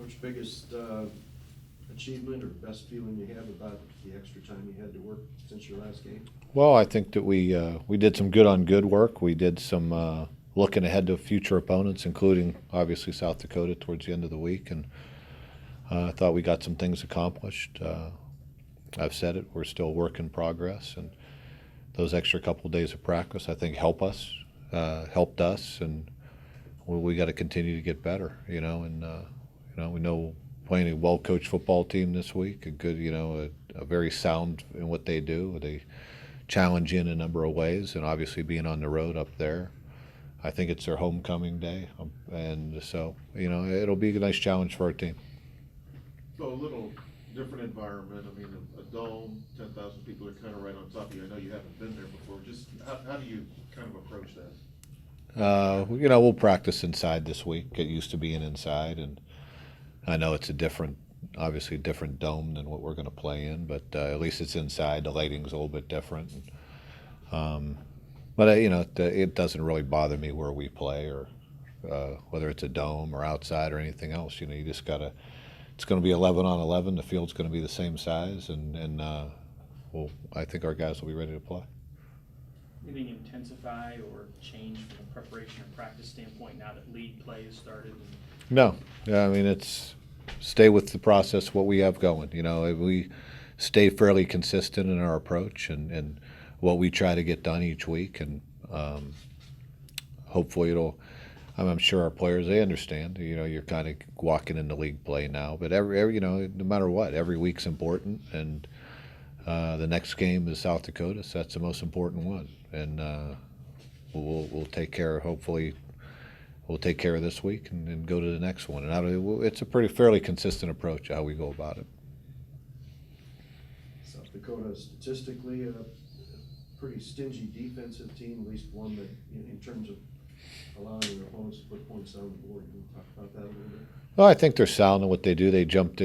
Coach, biggest achievement or best feeling you have about the extra time you had to work since your last game? Well, I think that we did some good on good work. We did some looking ahead to future opponents, including obviously South Dakota towards the end of the week, and I thought we got some things accomplished. I've said it; we're still a work in progress, and those extra couple of days of practice, I think, helped us, and we got to continue to get better. We know playing a well-coached football team this week, a good, a very sound in what they do. They challenge you in a number of ways, and obviously being on the road up there, I think it's their homecoming day, and so it'll be a nice challenge for our team. So a little different environment. I mean, a dome, 10,000 people are kind of right on top of you. I know you haven't been there before. Just how do you kind of approach that? We'll practice inside this week. Get used to being inside, and I know it's obviously different dome than what we're going to play in, but at least it's inside. The lighting's a little bit different. But it doesn't really bother me where we play or whether it's a dome or outside or anything else. You just gotta. It's going to be 11 on 11. The field's going to be the same size, and I think our guys will be ready to play. Anything intensify or change from a preparation and practice standpoint now that league play has started? No, I mean it's stay with the process. What we have going. We stay fairly consistent in our approach and what we try to get done each week, and hopefully it'll. I'm sure our players, they understand. You're kind of walking into league play now, but every no matter what, every week's important, and the next game is South Dakota, so that's the most important one, and we'll take care. Hopefully, we'll take care of this week and go to the next one. And it's a fairly consistent approach how we go about it. South Dakota statistically a pretty stingy defensive team, at least one that in terms of allowing their opponents to put points on the board. Can you talk about that a little bit? Well, I think they're sound in what they do. They jump to,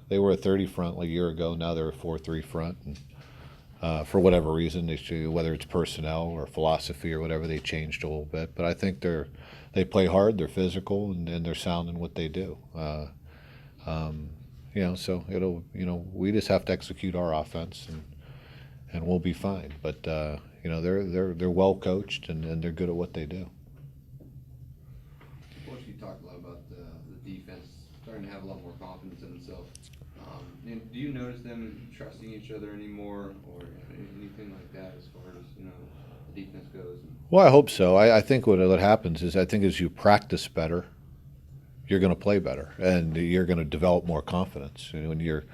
they were a 30 front a year ago. Now they're a 4-3 front, and for whatever reason, whether it's personnel or philosophy or whatever, they changed a little bit. But I think they play hard, they're physical, and they're sound in what they do. So we just have to execute our offense, and we'll be fine. But they're well coached, and they're good at what they do. Coach, you talked a lot about the defense starting to have a lot more confidence in themselves. And do you notice them trusting each other anymore, or anything like that as far as the defense goes? Well, I hope so. I think what happens is as you practice better, you're going to play better, and you're going to develop more confidence when you're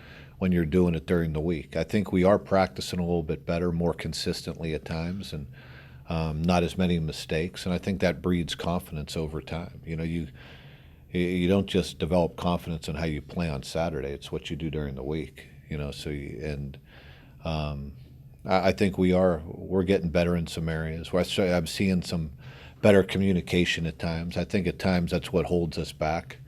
doing it during the week. I think we are practicing a little bit better, more consistently at times, and not as many mistakes. And I think that breeds confidence over time. You don't just develop confidence in how you play on Saturday. It's what you do during the week. I think we're getting better in some areas. I'm seeing some better communication at times. I think at times that's what holds us back,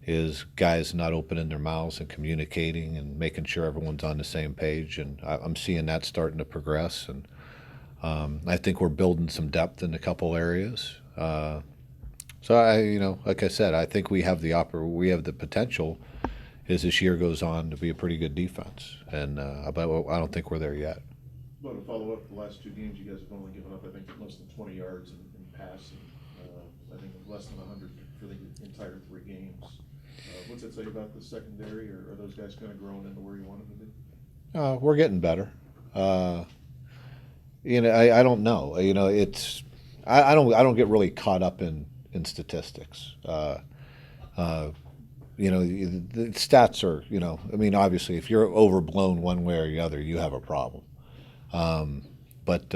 is guys not opening their mouths and communicating and making sure everyone's on the same page. And I'm seeing that starting to progress. And I think we're building some depth in a couple areas. So like I said, I think we have the potential, as this year goes on, to be a pretty good defense. And but I don't think we're there yet. Well, to follow up, the last two games you guys have only given up, I think, less than 20 yards in passing. I think less than 100 for the entire 3 games. What's that say about the secondary, or are those guys kind of growing into where you want them to be? We're getting better. I don't know. It's I don't get really caught up in statistics. The stats are, obviously, if you're overblown one way or the other, you have a problem. But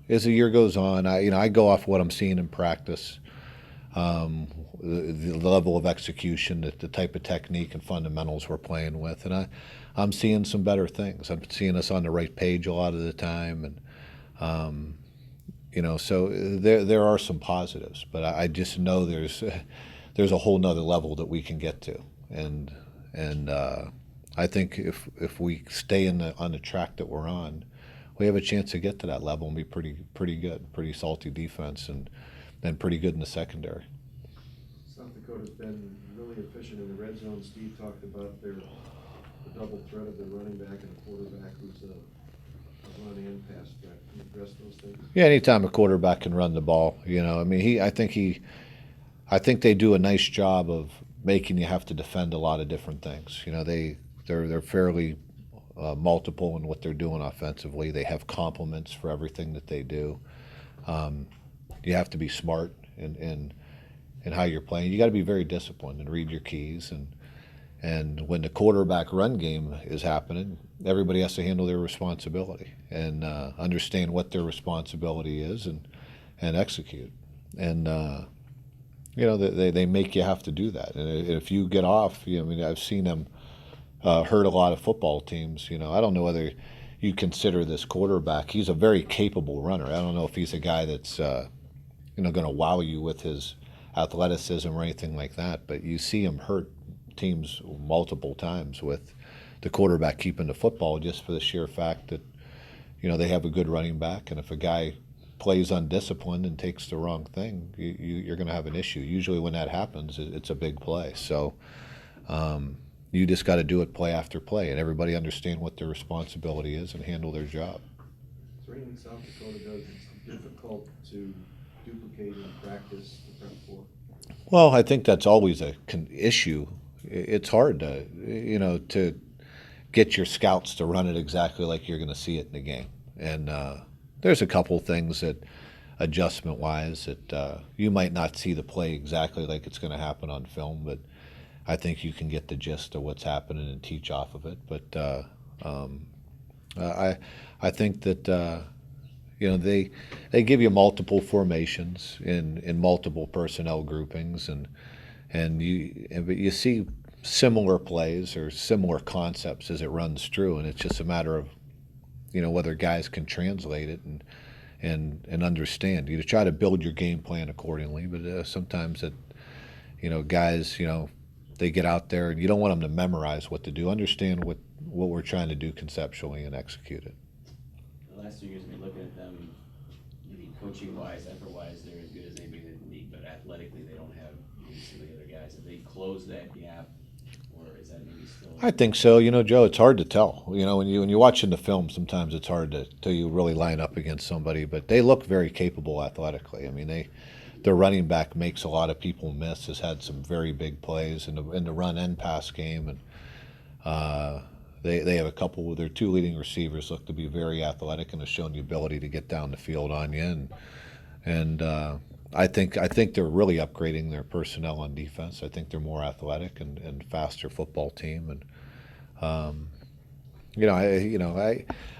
as the year goes on, I go off what I'm seeing in practice, the level of execution, the type of technique and fundamentals we're playing with, and I'm seeing some better things. I'm seeing us on the right page a lot of the time, and so there are some positives, but I just know there's a whole nother level that we can get to, and I think if we stay on the track that we're on, we have a chance to get to that level and be pretty good, pretty salty defense, and pretty good in the secondary. South Dakota Dakota's been really efficient in the red zone. Steve talked about the double threat of the running back and the quarterback who's a run and pass threat. Can you address those things? Yeah, anytime a quarterback can run the ball, I mean, I think they do a nice job of making you have to defend a lot of different things. They're fairly multiple in what they're doing offensively. They have complements for everything that they do. You have to be smart in how you're playing. You got to be very disciplined and read your keys. And when the quarterback run game is happening, everybody has to handle their responsibility and understand what their responsibility is and execute. And they make you have to do that. And if you get off, I mean, I've seen them hurt a lot of football teams. I don't know whether you consider this quarterback. He's a very capable runner. I don't know if he's a guy that's going to wow you with his athleticism or anything like that. But you see him hurt teams multiple times with the quarterback keeping the football just for the sheer fact that they have a good running back, and if a guy plays undisciplined and takes the wrong thing, you're going to have an issue. Usually when that happens, it's a big play. So you just got to do it play after play, and everybody understand what their responsibility is and handle their job. Is there anything South Dakota does that's difficult to duplicate in practice and prep for? Well, I think that's always a issue. It's hard to get your scouts to run it exactly like you're going to see it in the game. And there's a couple things that, adjustment-wise, that you might not see the play exactly like it's going to happen on film, but I think you can get the gist of what's happening and teach off of it. But I think that they give you multiple formations in multiple personnel groupings, but you see similar plays or similar concepts as it runs through, and it's just a matter of whether guys can translate it and understand. You try to build your game plan accordingly, but sometimes guys they get out there and you don't want them to memorize what to do. Understand what we're trying to do conceptually and execute it. The last 2 years, I've been looking at them, maybe coaching-wise, effort-wise, they're as good as anybody in the league, but athletically, they don't have some of the other guys. Have they closed that gap, or is that maybe still? I think so. Joe, it's hard to tell. When you're watching the film, sometimes it's hard to till you really line up against somebody. But they look very capable athletically. I mean, their running back makes a lot of people miss. Has had some very big plays in the run and pass game, and they have a couple of their 2 leading receivers look to be very athletic and have shown the ability to get down the field on you. And I think they're really upgrading their personnel on defense. I think they're more athletic and faster football team. And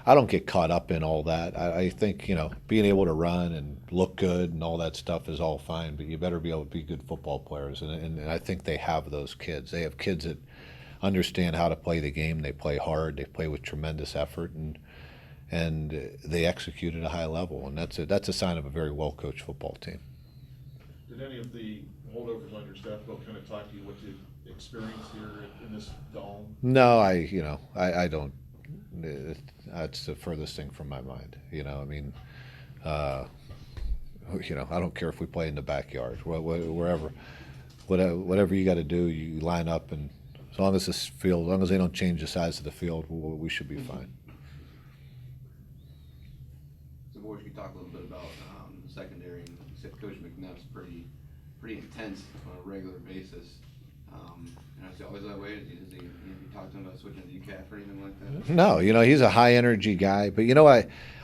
I don't get caught up in all that. I think being able to run and look good and all that stuff is all fine, but you better be able to be good football players. And I think they have those kids. They have kids that understand how to play the game. They play hard. They play with tremendous effort, and they execute at a high level. And that's a sign of a very well coached football team. Did any of the holdovers on your staff kind of talk to you what you experienced here in this dome? No, I don't. That's the furthest thing from my mind. I mean, I don't care if we play in the backyard, wherever, whatever you got to do, you line up, and as long as they don't change the size of the field, we should be fine. So, boys, we talk a little bit about the secondary. And you said Coach McNeff's pretty intense on a regular basis. Is he always that way? Does he talk to him about switching to UCAF or anything like that? No, he's a high energy guy, but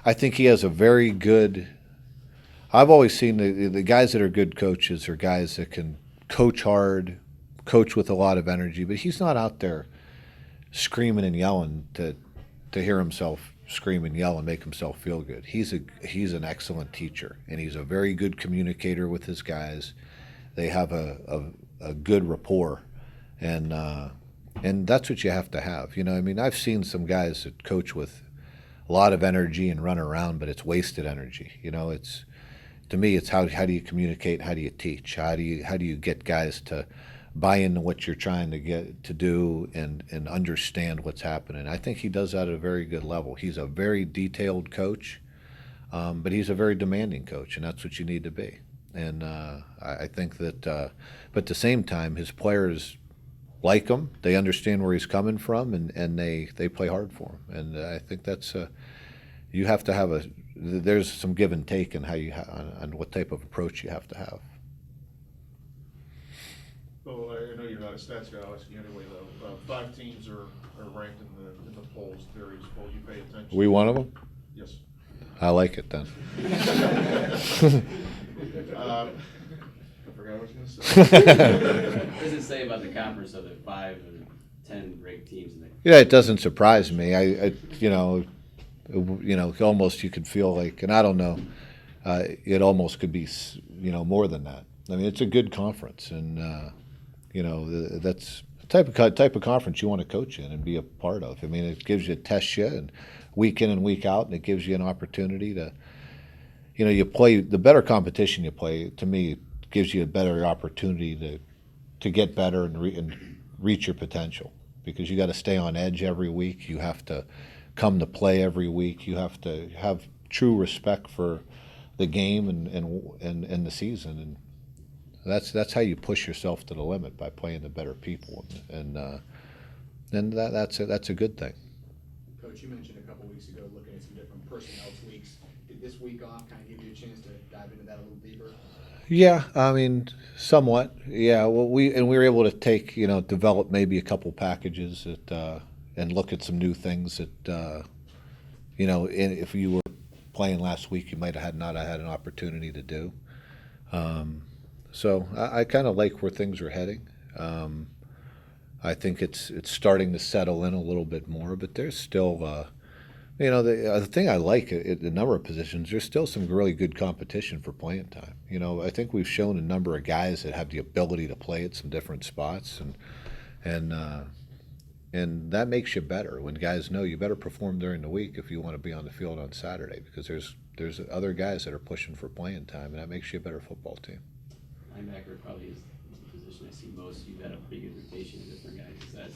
I think he has a very good. I've always seen the guys that are good coaches are guys that can coach hard, coach with a lot of energy, but he's not out there screaming and yelling to hear himself scream and yell and make himself feel good. He's an excellent teacher, and he's a very good communicator with his guys. They have a good rapport, and that's what you have to have. I mean, I've seen some guys that coach with a lot of energy and run around, but it's wasted energy. To me, it's how do you communicate? How do you teach? How do you get guys to buy into what you're trying to get to do and understand what's happening? I think he does that at a very good level. He's a very detailed coach, but he's a very demanding coach, and that's what you need to be. And I think that, but at the same time, his players like him. They understand where he's coming from, and they play hard for him. And I think that's you have to have there's some give and take in how on what type of approach you have to have. Well, I know you're not a stats guy, I'll ask you anyway, though. 5 teams are ranked in the polls, various polls. You pay attention. We one of them? Yes. I like it then. I forgot what I was going to say. What does it say about the conference of the 5 and 10 ranked teams in there? Yeah, it doesn't surprise me. I almost you could feel like, and I don't know, it almost could be, more than that. I mean, it's a good conference, and that's the type of conference you want to coach in and be a part of. I mean, it gives you, tests you, and week in and week out, and it gives you an opportunity to, you play the better competition you play. To me, it gives you a better opportunity to get better and reach your potential, because you got to stay on edge every week. You have to come to play every week. You have to have true respect for the game and the season, and that's how you push yourself to the limit, by playing the better people, and that's a good thing. Coach, you mentioned a couple weeks ago looking at some different personnel tweaks. Did this week off kind of give you a chance to dive into that a little deeper? Yeah, I mean, somewhat. Yeah, well, we were able to take, develop maybe a couple packages that, and look at some new things that, if you were playing last week, you might have not had an opportunity to do. So I kind of like where things are heading. I think it's starting to settle in a little bit more, but there's still, the thing I like at the number of positions, there's still some really good competition for playing time. I think we've shown a number of guys that have the ability to play at some different spots, and that makes you better when guys know you better perform during the week if you want to be on the field on Saturday, because there's other guys that are pushing for playing time, and that makes you a better football team. Linebacker probably is the position I see most. You've had a pretty good rotation of different guys. Is that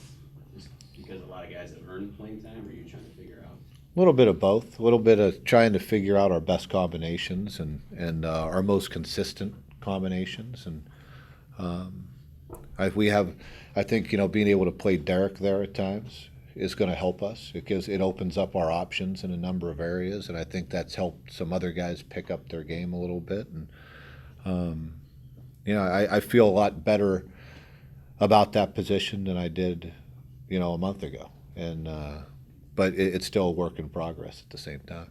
just because a lot of guys have earned playing time, or are you trying to figure out? A little bit of both. A little bit of trying to figure out our best combinations and our most consistent combinations. And I think being able to play Derek there at times is going to help us. It opens up our options in a number of areas, and I think that's helped some other guys pick up their game a little bit. And I feel a lot better about that position than I did, a month ago. And but it's still a work in progress at the same time.